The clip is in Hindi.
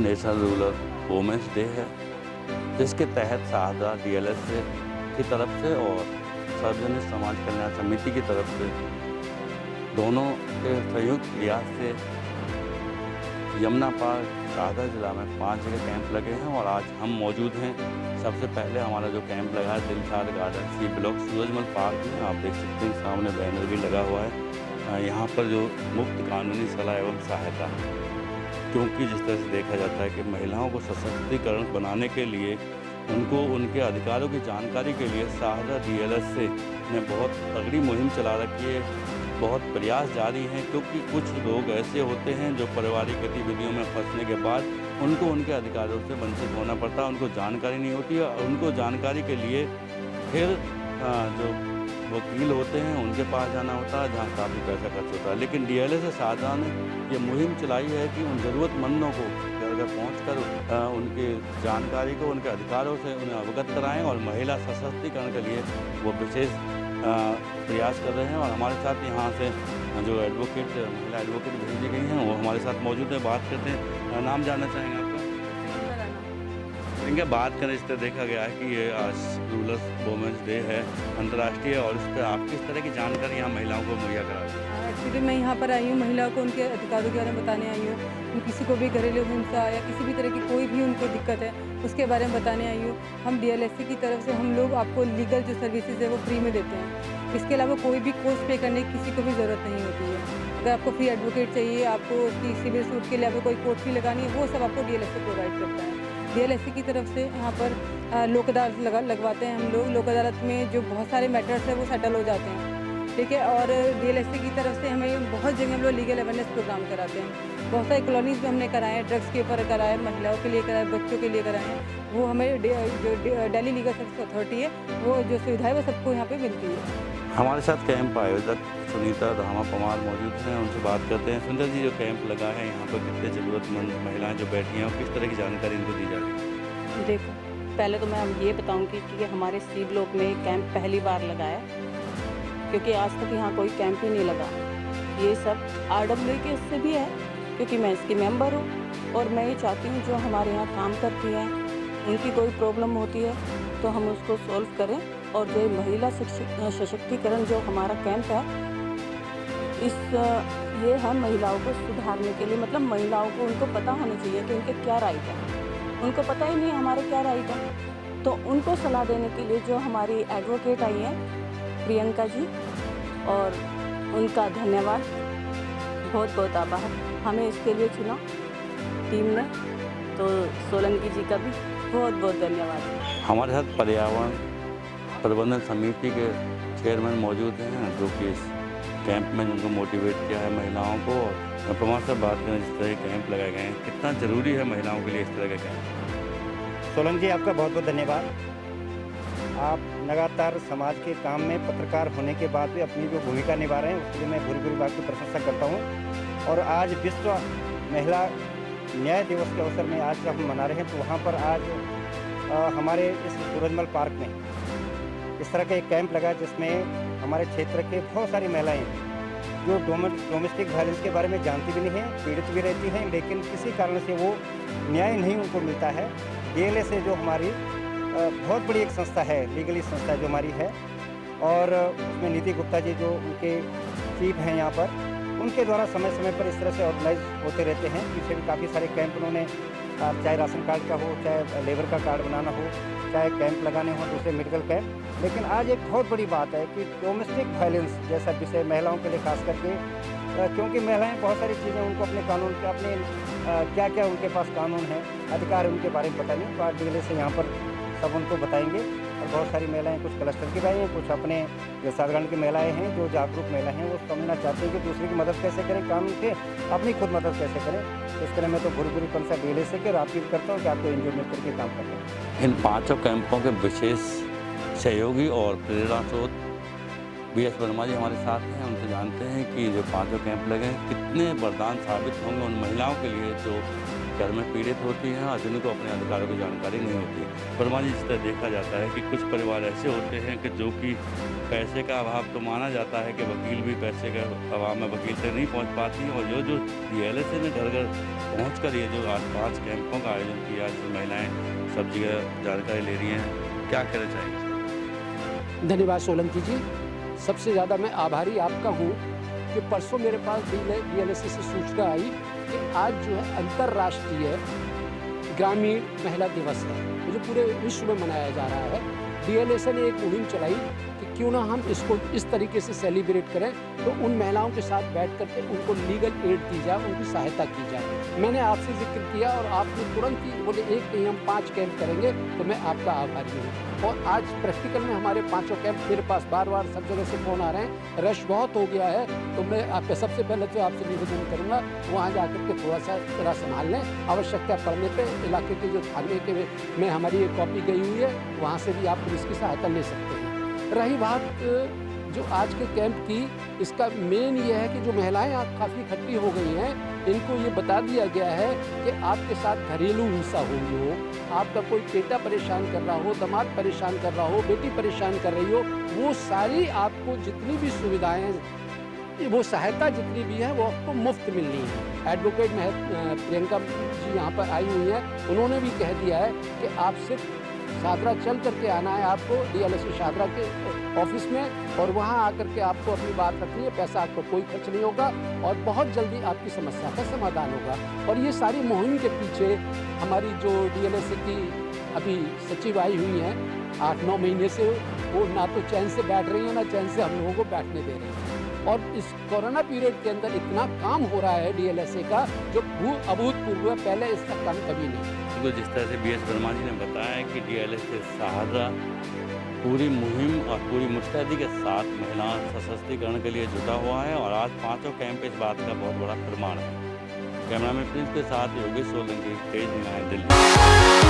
नेशनल रूरल वुमेंस डे है, जिसके तहत शाहजहाँ डीएलएस की तरफ से और सार्वजनिक समाज कल्याण समिति की तरफ से दोनों के संयुक्त प्रयास से यमुना पार शाहजहाँ जिला में 5 जगह कैंप लगे हैं और आज हम मौजूद हैं। सबसे पहले हमारा जो कैंप लगा है Dilshad garden C block Surajmal park में, आप देख सकते हैं सामने बैनर भी लगा हुआ है। यहाँ पर जो मुफ्त कानूनी सलाह एवं सहायता, क्योंकि जिस तरह से देखा जाता है कि महिलाओं को सशक्तिकरण बनाने के लिए उनको उनके अधिकारों की जानकारी के लिए शाहजहाँ डीएलएस ने बहुत तगड़ी मुहिम चला रखी है, बहुत प्रयास जारी हैं। क्योंकि कुछ लोग ऐसे होते हैं जो पारिवारिक गतिविधियों में फंसने के बाद उनको उनके अधिकारों से वंचित होना पड़ता है, उनको जानकारी नहीं होती है और उनको जानकारी के लिए फिर जो वकील होते हैं उनके पास जाना होता है, जहाँ काफ़ी पैसा खर्च होता है। लेकिन डीएलएस से शाहजहाँ ने ये मुहिम चलाई है कि उन ज़रूरतमंदों को घर पहुँचकर उनके जानकारी को, उनके अधिकारों से उन्हें अवगत कराएं और महिला सशक्तिकरण के लिए वो विशेष प्रयास कर रहे हैं। और हमारे साथ यहाँ से जो एडवोकेट, महिला एडवोकेट भेजी गई हैं, वो हमारे साथ मौजूद है। बात करते हैं, नाम जानना चाहेंगे आपका? इनके बात करें, इस तरह देखा गया है कि ये आज रूरल वुमेंस डे है अंतर्राष्ट्रीय, और इस पर आप किस तरह की जानकारी यहाँ महिलाओं को मुहैया करा रहे हैं? एक्चुअली मैं यहाँ पर आई हूँ, महिलाओं को उनके अधिकारों के बारे में बताने आई हूँ। किसी को भी घरेलू हिंसा या किसी भी तरह की कोई भी उनको दिक्कत है उसके बारे में बताने आई हूँ। हम डीएलएससी की तरफ से हम लोग आपको लीगल जो सर्विसेज है वो फ्री में देते हैं। इसके अलावा कोई भी कॉस्ट पे करने की किसी को भी ज़रूरत नहीं होती है। अगर आपको फ्री एडवोकेट चाहिए, आपको उसकी सिविल सूट के लिए आपको कोई कोर्ट फी लगानी है, वो सब आपको डीएलएससी प्रोवाइड करता है। डीएलएससी की तरफ से यहाँ पर लोक अदालत लगवाते हैं हम लोग। लोक अदालत में जो बहुत सारे मैटर्स हैं वो सेटल हो जाते हैं, ठीक है। और डीएलएससी की तरफ से हमें बहुत जगह हम लोग लीगल अवेयरनेस प्रोग्राम कराते हैं। बहुत सारी कॉलोनीज़ में हमने कराए हैं, ड्रग्स के ऊपर कराए, महिलाओं के लिए कराए, बच्चों के लिए कराए हैं। वो हमें जो दिल्ली लीगल सर्विस अथॉरिटी है वो जो सुविधा है वो सबको यहाँ पे मिलती है। हमारे साथ कैंप आयोजक सुनीता धामा पमार मौजूद हैं, उनसे बात करते हैं। सुनीता जी, जो कैंप लगा है यहाँ पर कितने ज़रूरतमंद महिलाएं जो बैठी हैं और किस तरह की जानकारी इनको दी जा रही है? देखो, पहले तो मैं ये बताऊंगी कि हमारे सी ब्लॉक में कैंप पहली बार लगा है, क्योंकि आज तक यहाँ कोई कैंप ही नहीं लगा। ये सब RWA के इससे भी है, क्योंकि मैं इसकी मेंबर हूँ और मैं ये चाहती हूँ जो हमारे यहाँ काम करती हैं उनकी कोई प्रॉब्लम होती है तो हम उसको सॉल्व करें। और जो महिला सशक्तिकरण जो हमारा कैंप है, ये है महिलाओं को सुधारने के लिए, मतलब महिलाओं को उनको पता होना चाहिए कि उनके क्या राइट है। उनको पता ही नहीं हमारे क्या राइट है, तो उनको सलाह देने के लिए जो हमारी एडवोकेट आई हैं प्रियंका जी, और उनका धन्यवाद, बहुत बहुत आभार। हमें इसके लिए चुना टीम ने, तो सोलंकी जी का भी बहुत बहुत धन्यवाद। हमारे साथ पर्यावरण प्रबंधन समिति के चेयरमैन मौजूद हैं, जो कि इस कैंप में जिनको मोटिवेट किया है महिलाओं को। और प्रमाण से बात करें, जिस तरह कैंप लगाए गए हैं, कितना ज़रूरी है महिलाओं के लिए इस तरह का कैंप? सोलंकी जी, आपका बहुत बहुत धन्यवाद। आप लगातार समाज के काम में पत्रकार होने के बाद भी अपनी जो भूमिका निभा रहे हैं उसके लिए मैं भूरी भूरी बात की प्रशंसा करता हूँ। और आज विश्व महिला न्याय दिवस के अवसर में आज जब हम मना रहे हैं, तो वहाँ पर आज हमारे इस सूरजमल पार्क में इस तरह का एक कैंप लगा, जिसमें हमारे क्षेत्र के बहुत सारी महिलाएं जो डोमेस्टिक वायलेंस के बारे में जानती भी नहीं हैं, पीड़ित भी रहती हैं, लेकिन किसी कारण से वो न्याय नहीं उनको मिलता है। डीएलएस से जो हमारी बहुत बड़ी एक संस्था है, लीगली संस्था जो हमारी है, और उसमें नीति गुप्ता जी जो उनके चीफ हैं यहाँ पर, उनके द्वारा समय समय पर इस तरह से ऑर्गेनाइज होते रहते हैं। पीछे भी काफ़ी सारे कैंप उन्होंने, चाहे राशन कार्ड का हो, चाहे लेबर का कार्ड बनाना हो, चाहे कैंप लगाने हो, दूसरे मेडिकल कैंप। लेकिन आज एक बहुत बड़ी बात है कि डोमेस्टिक वायलेंस जैसा विषय महिलाओं के लिए खास करके, क्योंकि महिलाएं बहुत सारी चीज़ें उनको अपने कानून के, अपने क्या क्या उनके पास कानून है, अधिकार उनके बारे में पता नहीं, तो आज डीएलएस से यहाँ पर सब उनको बताएंगे। और बहुत सारी महिलाएं, कुछ क्लस्टर की भी हैं, कुछ अपने जो साधारण की महिलाएं हैं, जो जागरूक महिलाएं हैं, वो समझना चाहती हैं कि दूसरे की मदद कैसे करें, कानून के अपनी खुद मदद कैसे करें। इसके लिए मैं तो बुरी पंसा डीएलएस से के अपील करता हूँ कि आपको एनजीओ मिलकर के काम करें। इन 5 कैंपों के विशेष सहयोगी और प्रेरणा स्रोत BS वर्मा जी हमारे साथ हैं। उनसे जानते हैं कि जो 5 कैंप लगे हैं कितने वरदान साबित होंगे उन महिलाओं के लिए जो घर में पीड़ित होती हैं और जिनको अपने अधिकारों की जानकारी नहीं होती। वर्मा जी, जिस तरह देखा जाता है कि कुछ परिवार ऐसे होते हैं कि जो कि पैसे का अभाव तो माना जाता है कि वकील भी पैसे के अभाव में वकील तक नहीं पहुंच पाती हैं, और जो DLSA ने घर घर पहुँच कर ये जो आज 5 कैंपों का आयोजन किया, जिसमें महिलाएँ सब जगह जानकारी ले रही हैं, क्या कहना चाहेंगे? धन्यवाद सोलंकी जी। सबसे ज़्यादा मैं आभारी आपका हूँ कि परसों मेरे पास DLSA से सूचना आई कि आज जो है अंतर्राष्ट्रीय ग्रामीण महिला दिवस है, जो पूरे विश्व में मनाया जा रहा है। DLSA ने एक मुहिम चलाई कि क्यों ना हम इसको इस तरीके से सेलिब्रेट करें, तो उन महिलाओं के साथ बैठ करके उनको लीगल एड दी जाए, उनकी सहायता की जाए। मैंने आपसे जिक्र किया और आपने तुरंत ही बोले एक नहीं हम 5 कैंप करेंगे, तो मैं आपका आभारी हूँ। और आज प्रैक्टिकल में हमारे 5 कैंप मेरे पास बार-बार सब जगह से फ़ोन आ रहे हैं, रश बहुत हो गया है, तो मैं आपसे सबसे पहले तो आपसे निवेदन करूँगा वहाँ जाकर के थोड़ा सा जरा संभाल लें। आवश्यकता पड़ने पर इलाके के जो थाने के में हमारी एक कॉपी गई हुई है, वहाँ से भी आप पुलिस की सहायता ले सकते हैं। रही बात जो आज के कैंप की, इसका मेन ये है कि जो महिलाएं आज काफ़ी इकट्ठी हो गई हैं, इनको ये बता दिया गया है कि आपके साथ घरेलू हिंसा हुई हो, आपका कोई बेटा परेशान कर रहा हो, दामाद परेशान कर रहा हो, बेटी परेशान कर रही हो, वो सारी आपको जितनी भी सुविधाएं, वो सहायता जितनी भी है वो आपको मुफ्त मिलनी है। एडवोकेट प्रियंका जी यहाँ पर आई हुई हैं, उन्होंने भी कह दिया है कि आप सिर्फ शादरा चल करके आना है आपको DLSA शादरा के ऑफिस में, और वहाँ आकर के आपको अपनी बात रखनी है, पैसा आपको कोई खर्च नहीं होगा और बहुत जल्दी आपकी समस्या का समाधान होगा। और ये सारी मुहिम के पीछे हमारी जो DLSA की अभी सचिव आई हुई हैं 8-9 महीने से, वो ना तो चैन से बैठ रही हैं, ना चैन से हम लोगों को बैठने दे रही हैं। और इस कोरोना पीरियड के अंदर इतना काम हो रहा है DLSA का जो अभूतपूर्व है, पहले इसका काम कभी नहीं। तो जिस तरह से BS वर्मा जी ने बताया कि DLSA शाहदरा पूरी मुहिम और पूरी मुस्तैदी के साथ महिला सशक्तिकरण के लिए जुटा हुआ है, और आज 5 कैंप इस बात का बहुत बड़ा प्रमाण है। कैमरामैन प्रिंस के साथ योगेश सोलंकी, तेज न्याय, दिल्ली।